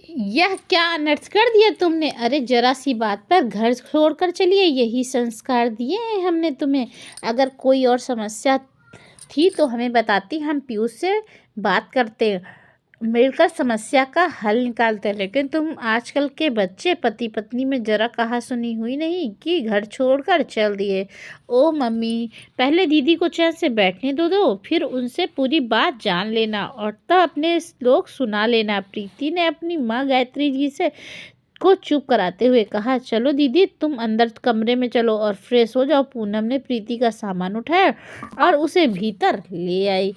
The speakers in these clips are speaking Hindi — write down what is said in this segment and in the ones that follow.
यह क्या अनर्थ कर दिया तुमने? अरे जरा सी बात पर घर छोड़कर चलिए, यही संस्कार दिए हैं हमने तुम्हें। अगर कोई और समस्या थी तो हमें बताती, हम पीयूष से बात करते, मिलकर समस्या का हल निकालते। लेकिन तुम आजकल के बच्चे पति पत्नी में जरा कहा सुनी हुई नहीं कि घर छोड़कर चल दिए। ओ मम्मी, पहले दीदी को चैन से बैठने दो, फिर उनसे पूरी बात जान लेना और तब अपने श्लोक सुना लेना। प्रीति ने अपनी माँ गायत्री जी से को चुप कराते हुए कहा, चलो दीदी तुम अंदर कमरे में चलो और फ्रेश हो जाओ। पूनम ने प्रीति का सामान उठाया और उसे भीतर ले आई।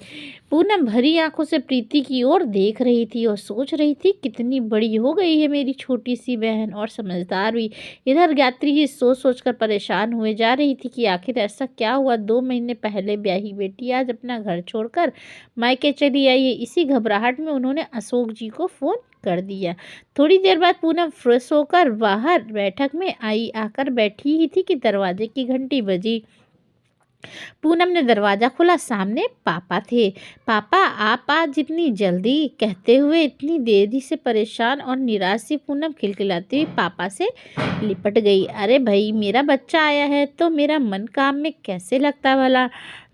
पूनम भरी आंखों से प्रीति की ओर देख रही थी और सोच रही थी, कितनी बड़ी हो गई है मेरी छोटी सी बहन, और समझदार भी। इधर गायत्री ही सोच सोच कर परेशान हुए जा रही थी कि आखिर ऐसा क्या हुआ, 2 महीने पहले ब्याही बेटी आज अपना घर छोड़कर मायके चली आई है। इसी घबराहट में उन्होंने अशोक जी को फोन कर दिया। थोड़ी देर बाद पूनम फ्रेश होकर बाहर बैठक में आकर बैठी ही थी कि दरवाजे की घंटी बजी। पूनम ने दरवाजा खोला, सामने पापा थे। पापा आप आज इतनी जल्दी, कहते हुए इतनी देरी से परेशान और निराश सी पूनम खिलखिलाती हुई पापा से लिपट गई। अरे भाई, मेरा बच्चा आया है तो मेरा मन काम में कैसे लगता भला।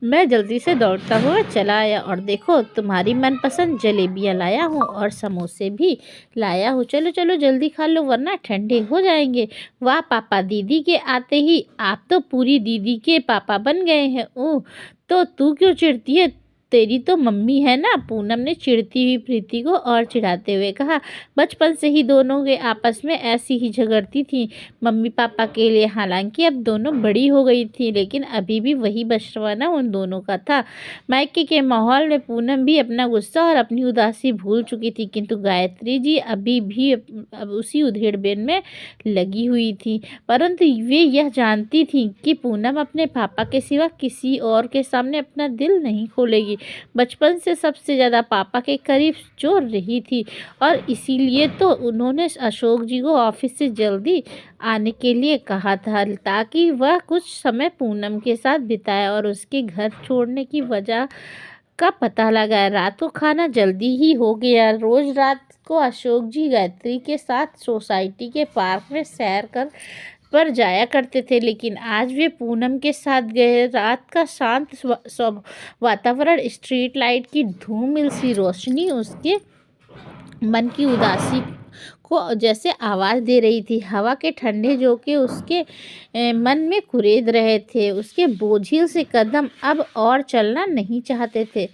मैं जल्दी से दौड़ता हुआ चला आया और देखो तुम्हारी मनपसंद जलेबियाँ लाया हूँ और समोसे भी लाया हूँ। चलो चलो जल्दी खा लो वरना ठंडे हो जाएंगे। वाह पापा, दीदी के आते ही आप तो पूरी दीदी के पापा बन गए हैं। ओह, तो तू क्यों चिढ़ती है, तेरी तो मम्मी है ना। पूनम ने चिढ़ती हुई प्रीति को और चिढ़ाते हुए कहा, बचपन से ही दोनों के आपस में ऐसी ही झगड़ती थी मम्मी पापा के लिए। हालांकि अब दोनों बड़ी हो गई थी लेकिन अभी भी वही बचपना उन दोनों का था। मायके के माहौल में पूनम भी अपना गुस्सा और अपनी उदासी भूल चुकी थी, किंतु गायत्री जी अभी भी अब उसी उधेड़बुन में लगी हुई थी। परंतु वे यह जानती थी कि पूनम अपने पापा के सिवा किसी और के सामने अपना दिल नहीं खोलेगी। बचपन से सबसे ज़्यादा पापा के करीब जो रही थी और इसीलिए तो उन्होंने अशोक जी को ऑफिस से जल्दी आने के लिए कहा था ताकि वह कुछ समय पूनम के साथ बिताए और उसके घर छोड़ने की वजह का पता लगाए। रात को खाना जल्दी ही हो गया। रोज रात को अशोक जी गायत्री के साथ सोसाइटी के पार्क में सैर कर पर जाया करते थे, लेकिन आज वे पूनम के साथ गए। रात का शांत वातावरण, स्ट्रीट लाइट की धूमिल सी रोशनी उसके मन की उदासी को जैसे आवाज़ दे रही थी। हवा के ठंडे झोंके उसके मन में कुरेद रहे थे। उसके बोझिल से कदम अब और चलना नहीं चाहते थे।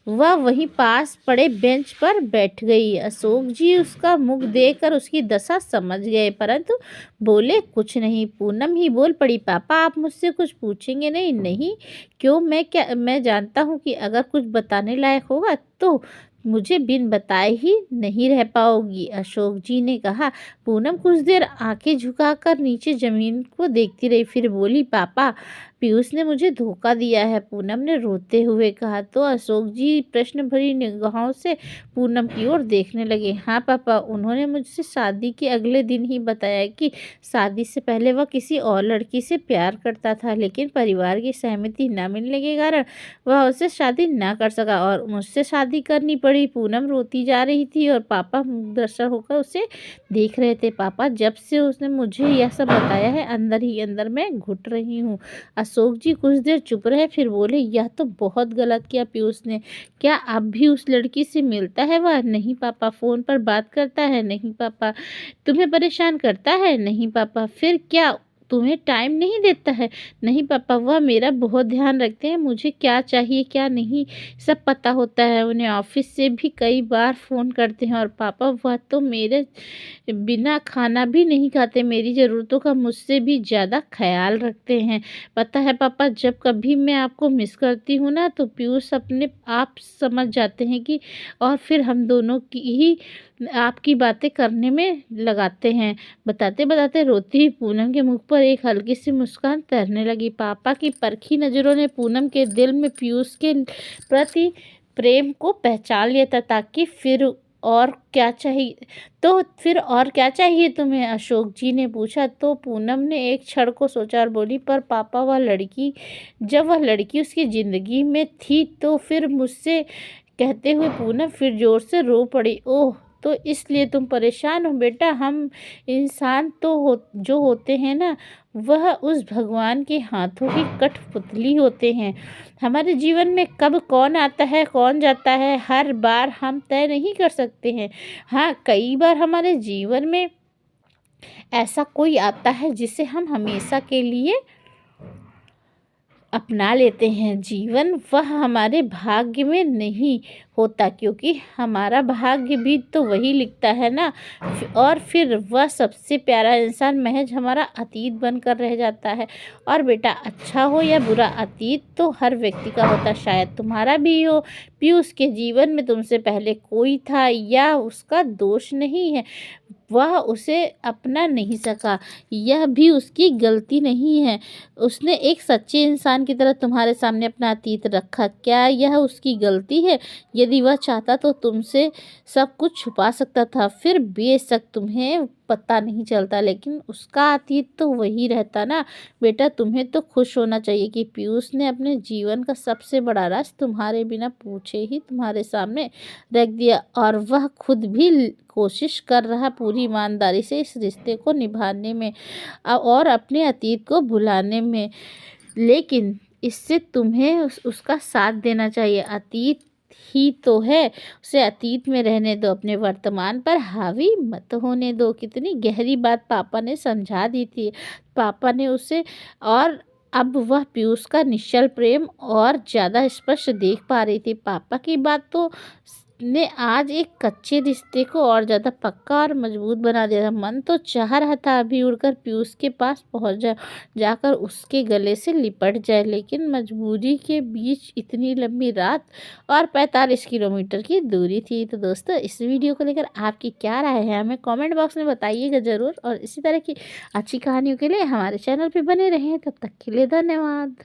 वह वहीं पास पड़े बेंच पर बैठ गई। अशोक जी उसका मुख देखकर उसकी दशा समझ गए परंतु बोले कुछ नहीं। पूनम ही बोल पड़ी, पापा आप मुझसे कुछ पूछेंगे नहीं? नहीं क्यों, मैं जानता हूँ कि अगर कुछ बताने लायक होगा तो मुझे बिन बताए ही नहीं रह पाओगी, अशोक जी ने कहा। पूनम कुछ देर आंखें झुकाकर नीचे जमीन को देखती रही, फिर बोली, पापा पीयूष ने मुझे धोखा दिया है, पूनम ने रोते हुए कहा। तो अशोक जी प्रश्न भरी निगाहों से पूनम की ओर देखने लगे। हाँ पापा, उन्होंने मुझसे शादी के अगले दिन ही बताया कि शादी से पहले वह किसी और लड़की से प्यार करता था, लेकिन परिवार की सहमति न मिलने के कारण वह उससे शादी ना कर सका और मुझसे शादी करनी पड़ी। पूनम रोती जा रही थी और पापा मुग्धर होकर उसे देख रहे थे। पापा, जब से उसने मुझे यह सब बताया है अंदर ही अंदर मैं घुट रही हूँ। अशोक जी कुछ देर चुप रहे, फिर बोले, यह तो बहुत गलत किया पीयूष ने। क्या अब भी उस लड़की से मिलता है वह? नहीं पापा। फोन पर बात करता है? नहीं पापा। तुम्हें परेशान करता है? नहीं पापा। फिर क्या तुम्हें टाइम नहीं देता है? नहीं पापा। वह मेरा बहुत ध्यान रखते हैं, मुझे क्या चाहिए क्या नहीं सब पता होता है। उन्हें ऑफिस से भी कई बार फ़ोन करते हैं और पापा वह तो मेरे बिना खाना भी नहीं खाते, मेरी ज़रूरतों का मुझसे भी ज़्यादा ख्याल रखते हैं। पता है पापा, जब कभी मैं आपको मिस करती हूँ ना तो पीयूष अपने आप समझ जाते हैं कि, और फिर हम दोनों की ही आपकी बातें करने में लगाते हैं। बताते बताते रोती हुई पूनम के मुख पर एक हल्की सी मुस्कान तैरने लगी। पापा की परखी नज़रों ने पूनम के दिल में पीयूष के प्रति प्रेम को पहचान लिया था। ताकि फिर और क्या चाहिए, तो फिर और क्या चाहिए तुम्हें, अशोक जी ने पूछा। तो पूनम ने एक क्षण को सोचा और बोली, पर पापा वह लड़की, जब वह लड़की उसकी ज़िंदगी में थी तो फिर मुझसे, कहते हुए पूनम फिर जोर से रो पड़ी। ओह, तो इसलिए तुम परेशान हो बेटा। हम इंसान तो जो होते हैं ना, वह उस भगवान के हाथों की कठपुतली होते हैं। हमारे जीवन में कब कौन आता है कौन जाता है, हर बार हम तय नहीं कर सकते हैं। हाँ, कई बार हमारे जीवन में ऐसा कोई आता है जिसे हम हमेशा के लिए अपना लेते हैं। जीवन वह हमारे भाग्य में नहीं होता, क्योंकि हमारा भाग्य भी तो वही लिखता है ना। और फिर वह सबसे प्यारा इंसान महज हमारा अतीत बनकर रह जाता है। और बेटा, अच्छा हो या बुरा, अतीत तो हर व्यक्ति का होता, शायद तुम्हारा भी हो। पीयूष के जीवन में तुमसे पहले कोई था, या उसका दोष नहीं है, वह उसे अपना नहीं सका, यह भी उसकी गलती नहीं है। उसने एक सच्चे इंसान की तरह तुम्हारे सामने अपना अतीत रखा, क्या यह उसकी गलती है? यदि वह चाहता तो तुमसे सब कुछ छुपा सकता था, फिर बेशक तुम्हें पता नहीं चलता, लेकिन उसका अतीत तो वही रहता ना। बेटा, तुम्हें तो खुश होना चाहिए कि पीयूष ने अपने जीवन का सबसे बड़ा राज तुम्हारे बिना पूछे ही तुम्हारे सामने रख दिया, और वह खुद भी कोशिश कर रहा पूरी ईमानदारी से इस रिश्ते को निभाने में और अपने अतीत को भुलाने में। लेकिन इससे तुम्हें उसका साथ देना चाहिए। अतीत ही तो है, उसे अतीत में रहने दो, अपने वर्तमान पर हावी मत होने दो। कितनी गहरी बात पापा ने समझा दी थी पापा ने उसे। और अब वह पीयूष का निश्चल प्रेम और ज़्यादा स्पष्ट देख पा रही थी। पापा की बात तो ने आज एक कच्चे रिश्ते को और ज़्यादा पक्का और मजबूत बना दिया था। मन तो चाह रहा था अभी उड़कर पीयूष के पास पहुंच जाकर उसके गले से लिपट जाए, लेकिन मजबूरी के बीच इतनी लंबी रात और 45 किलोमीटर की दूरी थी। तो दोस्तों, इस वीडियो को लेकर आपकी क्या राय है, हमें कमेंट बॉक्स में बताइएगा ज़रूर। और इसी तरह की अच्छी कहानियों के लिए हमारे चैनल पर बने रहें। तब तक के लिए धन्यवाद।